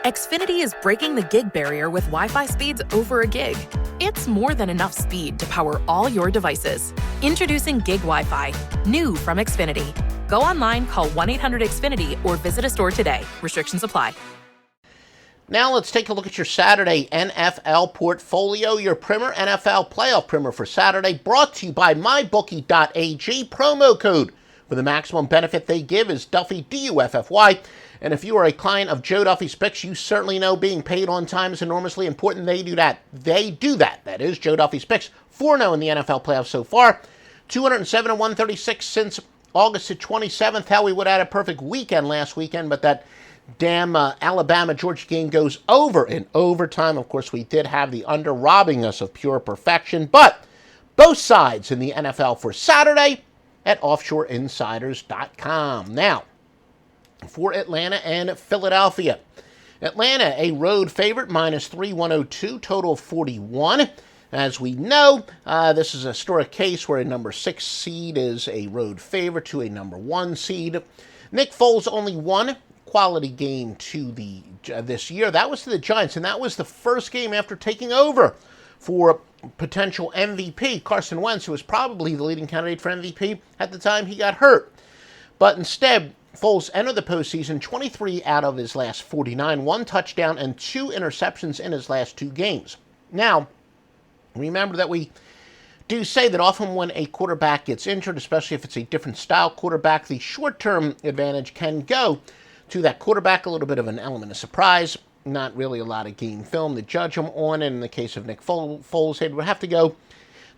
Xfinity is breaking the gig barrier with Wi-Fi speeds over a gig. It's more than enough speed to power all your devices. Introducing Gig Wi-Fi, new from Xfinity. Go online, call 1-800-XFINITY, or visit a store today. Restrictions apply. Now let's take a look at your Saturday NFL portfolio. Your Primer NFL Playoff Primer for Saturday, brought to you by MyBookie.ag. Promo code for the maximum benefit they give is Duffy, D-U-F-F-Y. And if you are a client of Joe Duffy's Picks, you certainly know being paid on time is enormously important. They do that. That is Joe Duffy's Picks. 4-0 in the NFL playoffs so far. 207 and 136 since August the 27th. How we would have had a perfect weekend last weekend, but that damn Alabama-Georgia game goes over in overtime. Of course, we did have the under robbing us of pure perfection, but both sides in the NFL for Saturday at offshoreinsiders.com. Now, for Atlanta and Philadelphia. Atlanta, a road favorite, -3, 102, total of 41. As we know, this is a historic case where a number 6 seed is a road favorite to a number 1 seed. Nick Foles only one quality game to this year. That was to the Giants, and that was the first game after taking over for potential MVP. Carson Wentz, who was probably the leading candidate for MVP at the time he got hurt. But instead, Foles entered the postseason 23 out of his last 49, 1 touchdown and 2 interceptions in his last 2 games. Now, remember that we do say that often when a quarterback gets injured, especially if it's a different style quarterback, the short-term advantage can go to that quarterback. A little bit of an element of surprise, not really a lot of game film to judge him on. And in the case of Nick Foles, he would have to go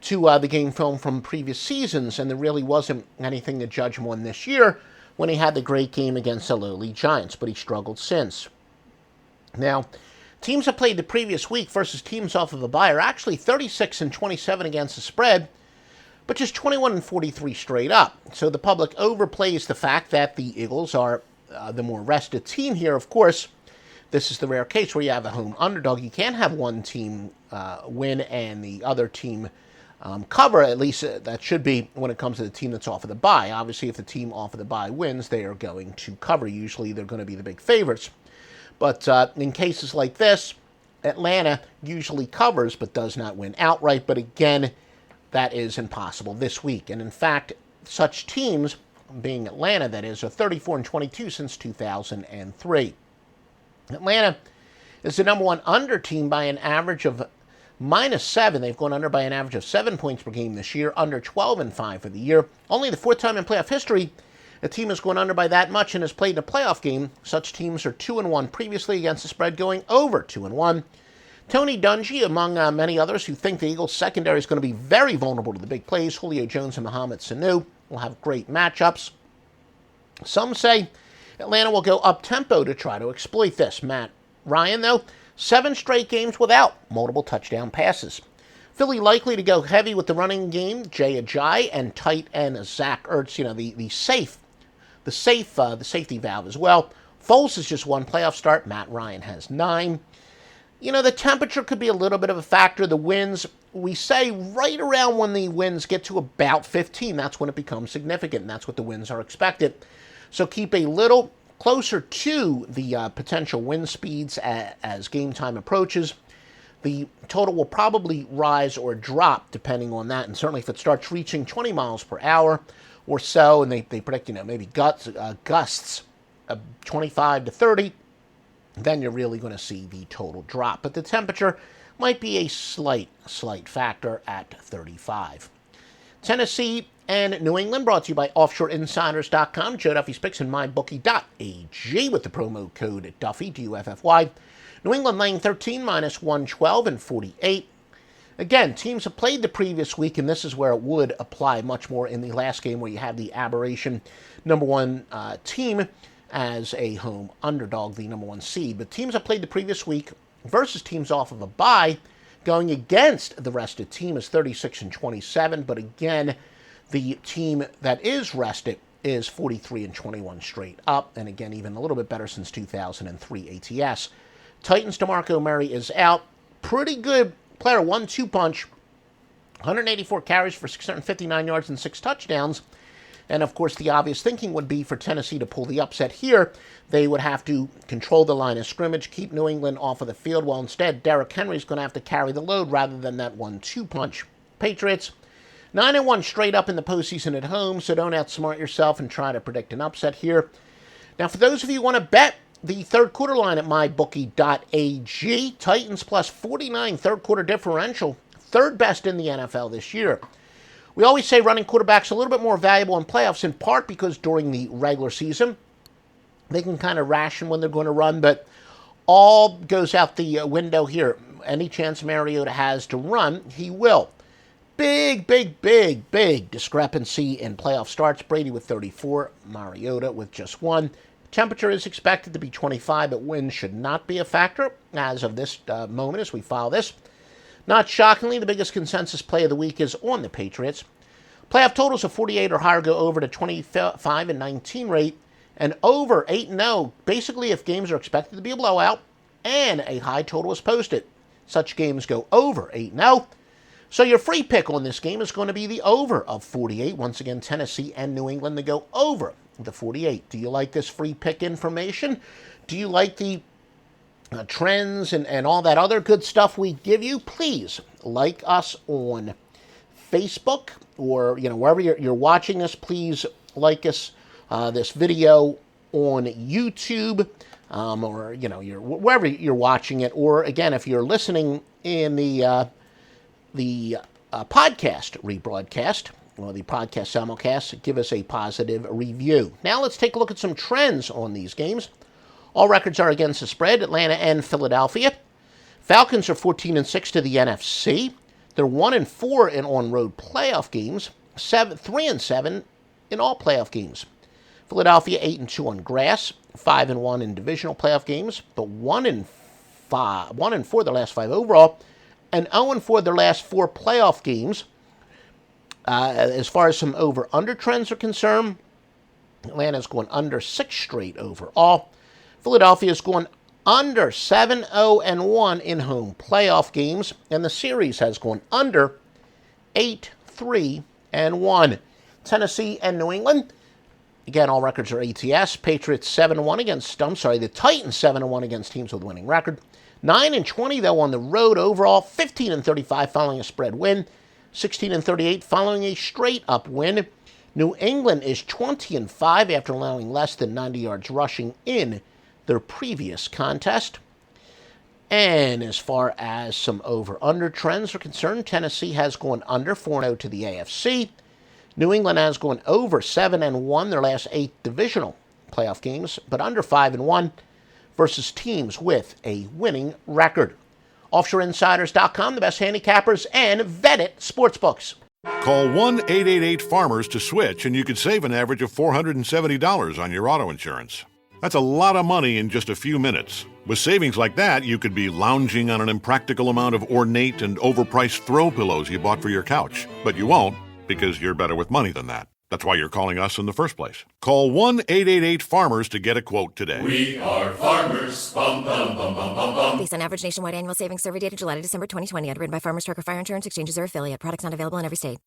to the game film from previous seasons, and there really wasn't anything to judge him on this year when he had the great game against the lowly Giants, but he struggled since. Now, teams that played the previous week versus teams off of a bye are actually 36 and 27 against the spread, but just 21 and 43 straight up. So the public overplays the fact that the Eagles are the more rested team here. Of course, this is the rare case where you have a home underdog. You can't have one team win and the other team cover. At least that should be when it comes to the team that's off of the bye. Obviously, if the team off of the bye wins, they are going to cover. Usually, they're going to be the big favorites. But in cases like this, Atlanta usually covers but does not win outright. But again, that is impossible this week. And in fact, such teams, being Atlanta, that is, are 34 and 22 since 2003. Atlanta is the number 1 under team by an average of -7. They've gone under by an average of 7 points per game this year, under 12 and 5 for the year. Only the 4th time in playoff history a team has gone under by that much and has played in a playoff game. Such teams are 2-1 previously against the spread, going over 2-1. Tony Dungy, among many others who think the Eagles' secondary is going to be very vulnerable to the big plays. Julio Jones and Mohamed Sanu will have great matchups. Some say Atlanta will go up-tempo to try to exploit this. Matt Ryan, though, 7 straight games without multiple touchdown passes. Philly likely to go heavy with the running game, Jay Ajayi, and tight end Zach Ertz, the safety valve as well. Foles has just 1 playoff start. Matt Ryan has 9. The temperature could be a little bit of a factor. The winds, we say right around when the winds get to about 15, that's when it becomes significant, and that's what the winds are expected. So keep a little closer to the potential wind speeds as game time approaches. The total will probably rise or drop depending on that, and certainly if it starts reaching 20 miles per hour or so, and they predict maybe gusts of 25 to 30, then you're really going to see the total drop. But the temperature might be a slight factor at 35. Tennessee and New England, brought to you by offshoreinsiders.com, Joe Duffy's Picks, and mybookie.ag with the promo code Duffy, D-U-F-F-Y. New England laying 13, -112 and 48. Again, teams have played the previous week, and this is where it would apply much more in the last game where you have the aberration number 1 team as a home underdog, the number 1 seed. But teams have played the previous week versus teams off of a bye, going against the rested team is 36 and 27. But again, the team that is rested is 43 and 21 straight up. And again, even a little bit better since 2003 ATS. Titans' DeMarco Murray is out. Pretty good player, 1-2 punch. 184 carries for 659 yards and 6 touchdowns. And, of course, the obvious thinking would be for Tennessee to pull the upset here, they would have to control the line of scrimmage, keep New England off of the field. Well, instead, Derrick Henry's going to have to carry the load rather than that 1-2 punch. Patriots, 9-1 straight up in the postseason at home, so don't outsmart yourself and try to predict an upset here. Now, for those of you who want to bet the third quarter line at mybookie.ag, Titans plus 49 third quarter differential, third best in the NFL this year. We always say running quarterbacks a little bit more valuable in playoffs, in part because during the regular season, they can kind of ration when they're going to run, but all goes out the window here. Any chance Mariota has to run, he will. Big discrepancy in playoff starts. Brady with 34, Mariota with just 1. Temperature is expected to be 25, but wind should not be a factor as of this moment as we file this. Not shockingly, the biggest consensus play of the week is on the Patriots. Playoff totals of 48 or higher go over to 25 and 19 rate, and over 8-0, basically if games are expected to be a blowout and a high total is posted. Such games go over 8-0. So your free pick on this game is going to be the over of 48. Once again, Tennessee and New England to go over the 48. Do you like this free pick information? Do you like the trends and all that other good stuff we give you? Please like us on Facebook or wherever you're watching us. Please like us this video on YouTube or wherever you're watching it. Or again, if you're listening in the podcast rebroadcast or the podcast simulcast, give us a positive review. Now let's take a look at some trends on these games. All records are against the spread, Atlanta and Philadelphia. Falcons are 14-6 to the NFC. They're 1-4 in on-road playoff games, 3-7 in all playoff games. Philadelphia 8-2 on grass, 5-1 in divisional playoff games, but 1-4 their last 5 overall, and 0-4 their last 4 playoff games. As far as some over-under trends are concerned, Atlanta's going under 6 straight overall. Philadelphia's going under 7-0-1 in home playoff games, and the series has gone under 8-3-1. Tennessee and New England, again, all records are ATS. Patriots 7-1 against, the Titans 7-1 against teams with winning record. 9-20 though on the road overall. 15-35 following a spread win. 16-38 following a straight up win. New England is 20-5 after allowing less than 90 yards rushing in their previous contest. And as far as some over-under trends are concerned, Tennessee has gone under 4-0 to the AFC. New England has gone over 7-1 their last 8 divisional playoff games, but under 5-1 versus teams with a winning record. OffshoreInsiders.com, the best handicappers and vetted sportsbooks. Call 1-888-FARMERS to switch, and you could save an average of $470 on your auto insurance. That's a lot of money in just a few minutes. With savings like that, you could be lounging on an impractical amount of ornate and overpriced throw pillows you bought for your couch. But you won't, because you're better with money than that. That's why you're calling us in the first place. Call 1-888-FARMERS to get a quote today. We are farmers. Bum, bum, bum, bum, bum, bum. Based on average nationwide annual savings survey data July to December 2020. Underwritten by Farmers Trucker Fire Insurance Exchanges or affiliate. Products not available in every state.